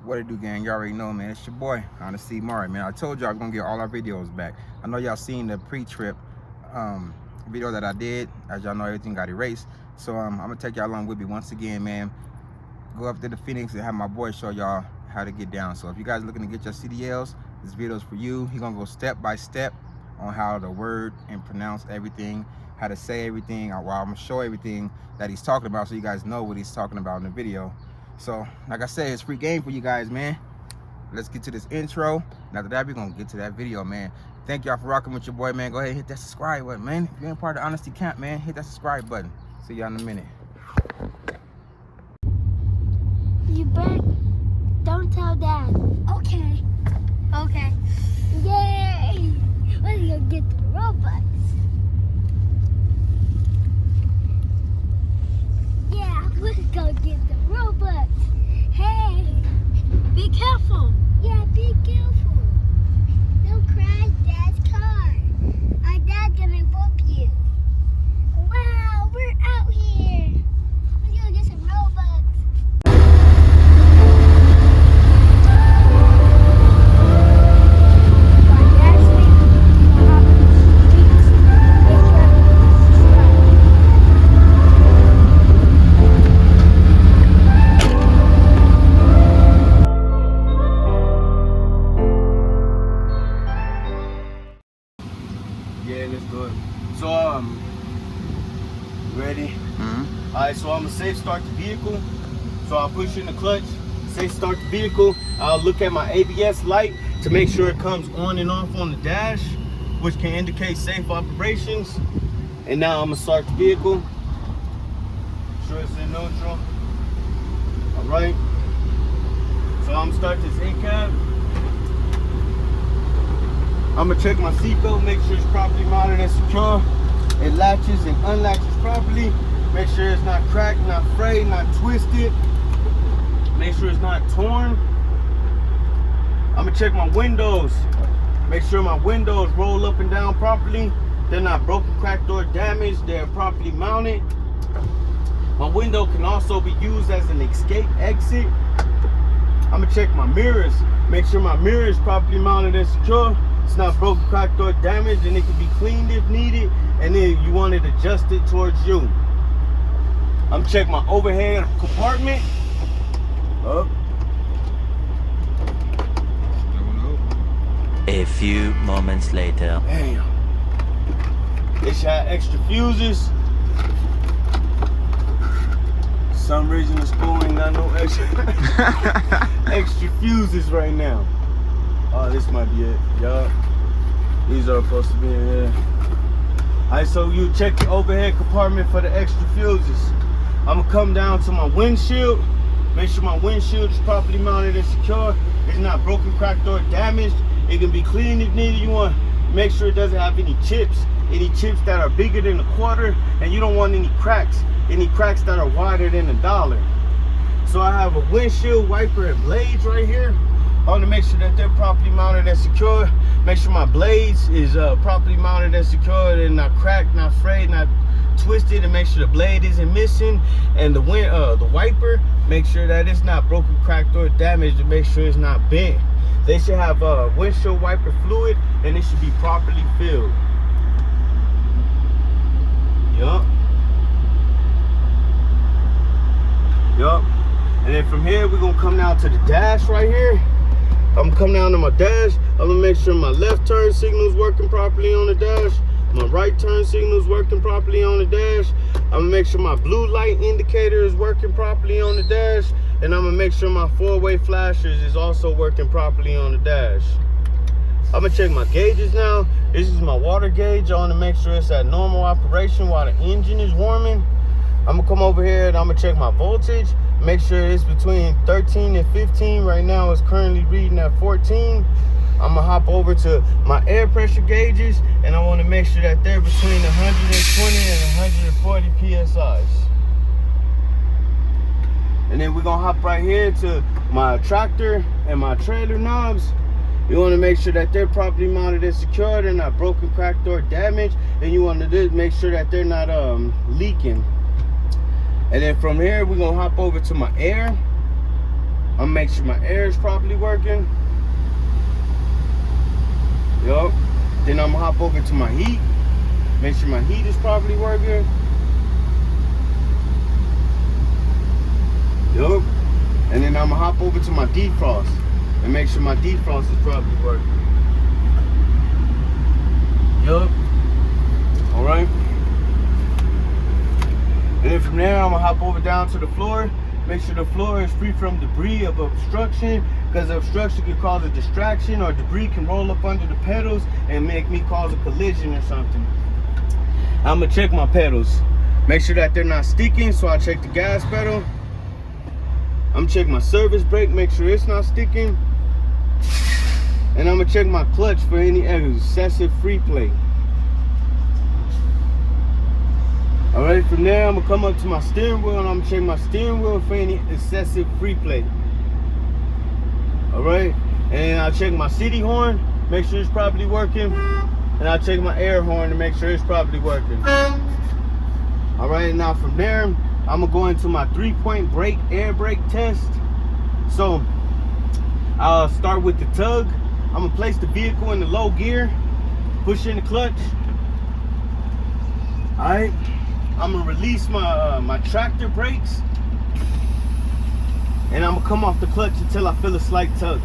What it do, gang? You already know, man. It's your boy, Honestly Mari, man. I told y'all I'm gonna get all our videos back. I know y'all seen the pre-trip video that I did. As y'all know, everything got erased. So I'm gonna take y'all along with me once again, man. Go up to the Phoenix and have my boy show y'all how to get down. So if you guys are looking to get your CDLs, this video is for you. He's gonna go step by step on how to word and pronounce everything, how to say everything, while I'm gonna show everything that he's talking about so you guys know what he's talking about in the video. So like I said, it's free game for you guys, man. Let's get to this intro, and after that we're gonna get to that video, man. Thank y'all for rocking with your boy, man. Go ahead and hit that subscribe button, man. If you ain't part of the Honesty Camp, man, hit that subscribe button. See y'all in a minute. You better don't tell Dad. Okay. Okay. Yay! We're gonna get the Robux. Yeah, we're gonna get the Robux. Hey! Be careful. Yeah, be careful. Don't crash Dad's car. Our Dad's gonna whoop you. Wow, we're out here. We're gonna get some Robux. Yeah, let's do it. So, ready? All right, so I'm gonna safe start the vehicle. So I'll push in the clutch, safe start the vehicle. I'll look at my ABS light to make sure it comes on and off on the dash, which can indicate safe operations. And now I'm gonna start the vehicle. Sure it's in neutral. All right. So I'm gonna start this in-cab. I'm gonna check my seatbelt, make sure it's properly mounted and secure. It latches and unlatches properly. Make sure it's not cracked, not frayed, not twisted. Make sure it's not torn. I'm gonna check my windows. Make sure my windows roll up and down properly. They're not broken, cracked, or damaged. They're properly mounted. My window can also be used as an escape exit. I'm gonna check my mirrors. Make sure my mirror is properly mounted and secure. It's not broken, cracked, or damaged, and it can be cleaned if needed, and then you want it adjusted towards you. I'm checking my overhead compartment. Up. A few moments later. Damn. This had extra fuses. For some reason the school ain't got no extra extra fuses right now. Oh, this might be it. Yup. These are supposed to be in here. Alright, so you check the overhead compartment for the extra fuses. I'm gonna come down to my windshield. Make sure my windshield is properly mounted and secure. It's not broken, cracked, or damaged. It can be cleaned if needed. You want to make sure it doesn't have any chips that are bigger than a quarter, and you don't want any cracks that are wider than $1. So I have a windshield wiper and blades right here. I want to make sure that they're properly mounted and secure. Make sure my blades is properly mounted and secure. They're not cracked, not frayed, not twisted, and make sure the blade isn't missing. And the wiper, make sure that it's not broken, cracked, or damaged, to make sure it's not bent. They should have windshield wiper fluid, and it should be properly filled. Yup. Yup. And then from here, we're gonna come down to the dash right here. I'm gonna come down to my dash. I'm gonna make sure my left turn signal is working properly on the dash. My right turn signal is working properly on the dash. I'm gonna make sure my blue light indicator is working properly on the dash. And I'm gonna make sure my four-way flashers is also working properly on the dash. I'm gonna check my gauges now. This is my water gauge. I wanna make sure it's at normal operation while the engine is warming. I'm gonna come over here and I'm gonna check my voltage. Make sure it's between 13 and 15. Right now it's currently reading at 14. I'm gonna hop over to my air pressure gauges, and I wanna make sure that they're between 120 and 140 PSIs. And then we're gonna hop right here to my tractor and my trailer knobs. You wanna make sure that they're properly mounted and secure. They're not broken, cracked, or damaged. And you wanna make sure that they're not leaking. And then from here, we're gonna hop over to my air. I'm gonna make sure my air is properly working. Yup. Then I'm gonna hop over to my heat. Make sure my heat is properly working. Yup. And then I'm gonna hop over to my defrost and make sure my defrost is properly working. Yup. Alright. And then from there, I'm gonna hop over down to the floor. Make sure the floor is free from debris of obstruction, because obstruction can cause a distraction, or debris can roll up under the pedals and make me cause a collision or something. I'm gonna check my pedals. Make sure that they're not sticking, so I check the gas pedal. I'm gonna check my service brake, make sure it's not sticking. And I'm gonna check my clutch for any excessive free play. All right, from there, I'm gonna come up to my steering wheel and I'm gonna check my steering wheel for any excessive free play. All right, and I'll check my city horn, make sure it's properly working. And I'll check my air horn to make sure it's properly working. All right, now from there, I'm gonna go into my 3-point brake, air brake test. So I'll start with the tug. I'm gonna place the vehicle in the low gear, push in the clutch. All right, I'm gonna release my tractor brakes, and I'm gonna come off the clutch until I feel a slight tug.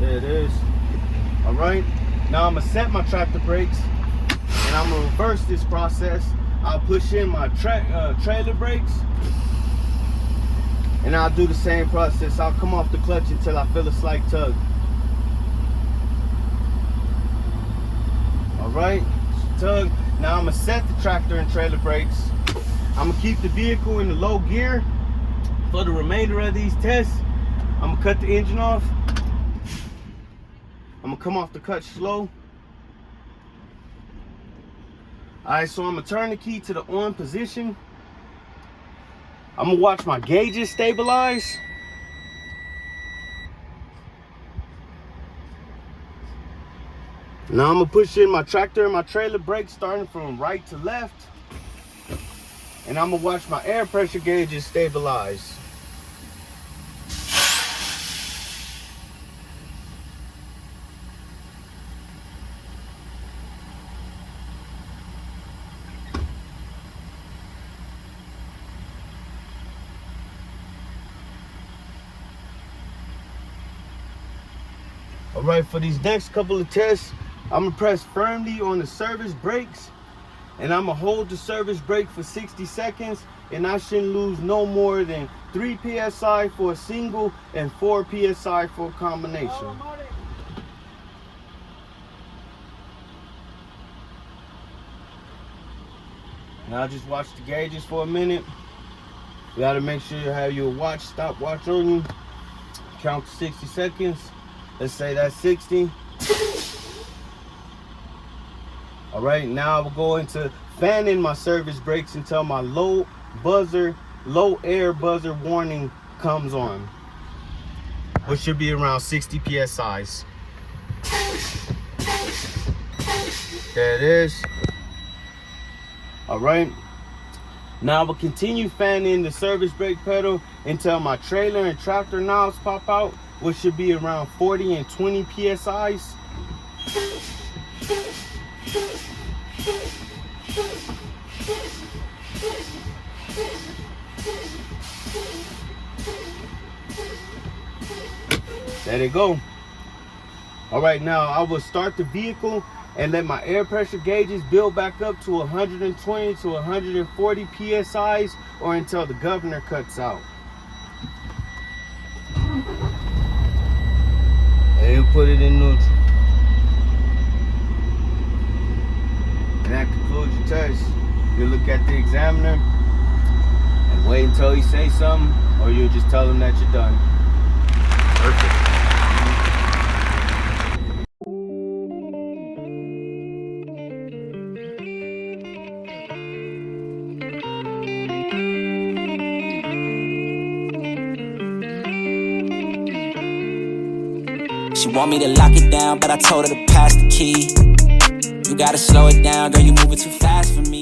There it is. All right, now I'm gonna set my tractor brakes, and I'm gonna reverse this process. I'll push in my trailer brakes, and I'll do the same process. I'll come off the clutch until I feel a slight tug. All right, tug. Now I'm gonna set the tractor and trailer brakes. I'm gonna keep the vehicle in the low gear for the remainder of these tests. I'm gonna cut the engine off. I'm gonna come off the clutch slow. All right, so I'm gonna turn the key to the on position. I'm gonna watch my gauges stabilize. Now I'm gonna push in my tractor and my trailer brakes starting from right to left. And I'm gonna watch my air pressure gauges stabilize. All right, for these next couple of tests, I'm gonna press firmly on the service brakes, and I'm gonna hold the service brake for 60 seconds, and I shouldn't lose no more than 3 PSI for a single and 4 PSI for a combination. Now just watch the gauges for a minute. You gotta make sure you have your stopwatch on you. Count to 60 seconds. Let's say that's 60. All right, now I will go into fanning my service brakes until my low air buzzer warning comes on, which should be around 60 PSIs. There it is. All right, now I will continue fanning the service brake pedal until my trailer and tractor knobs pop out, which should be around 40 and 20 PSIs. There they go. All right, now I will start the vehicle and let my air pressure gauges build back up to 120 to 140 PSIs, or until the governor cuts out. And put it in neutral. And that concludes your test. You look at the examiner and wait until he says something, or you'll just tell him that you're done. Perfect. She want me to lock it down, but I told her to pass the key. You gotta slow it down, girl, you moving too fast for me.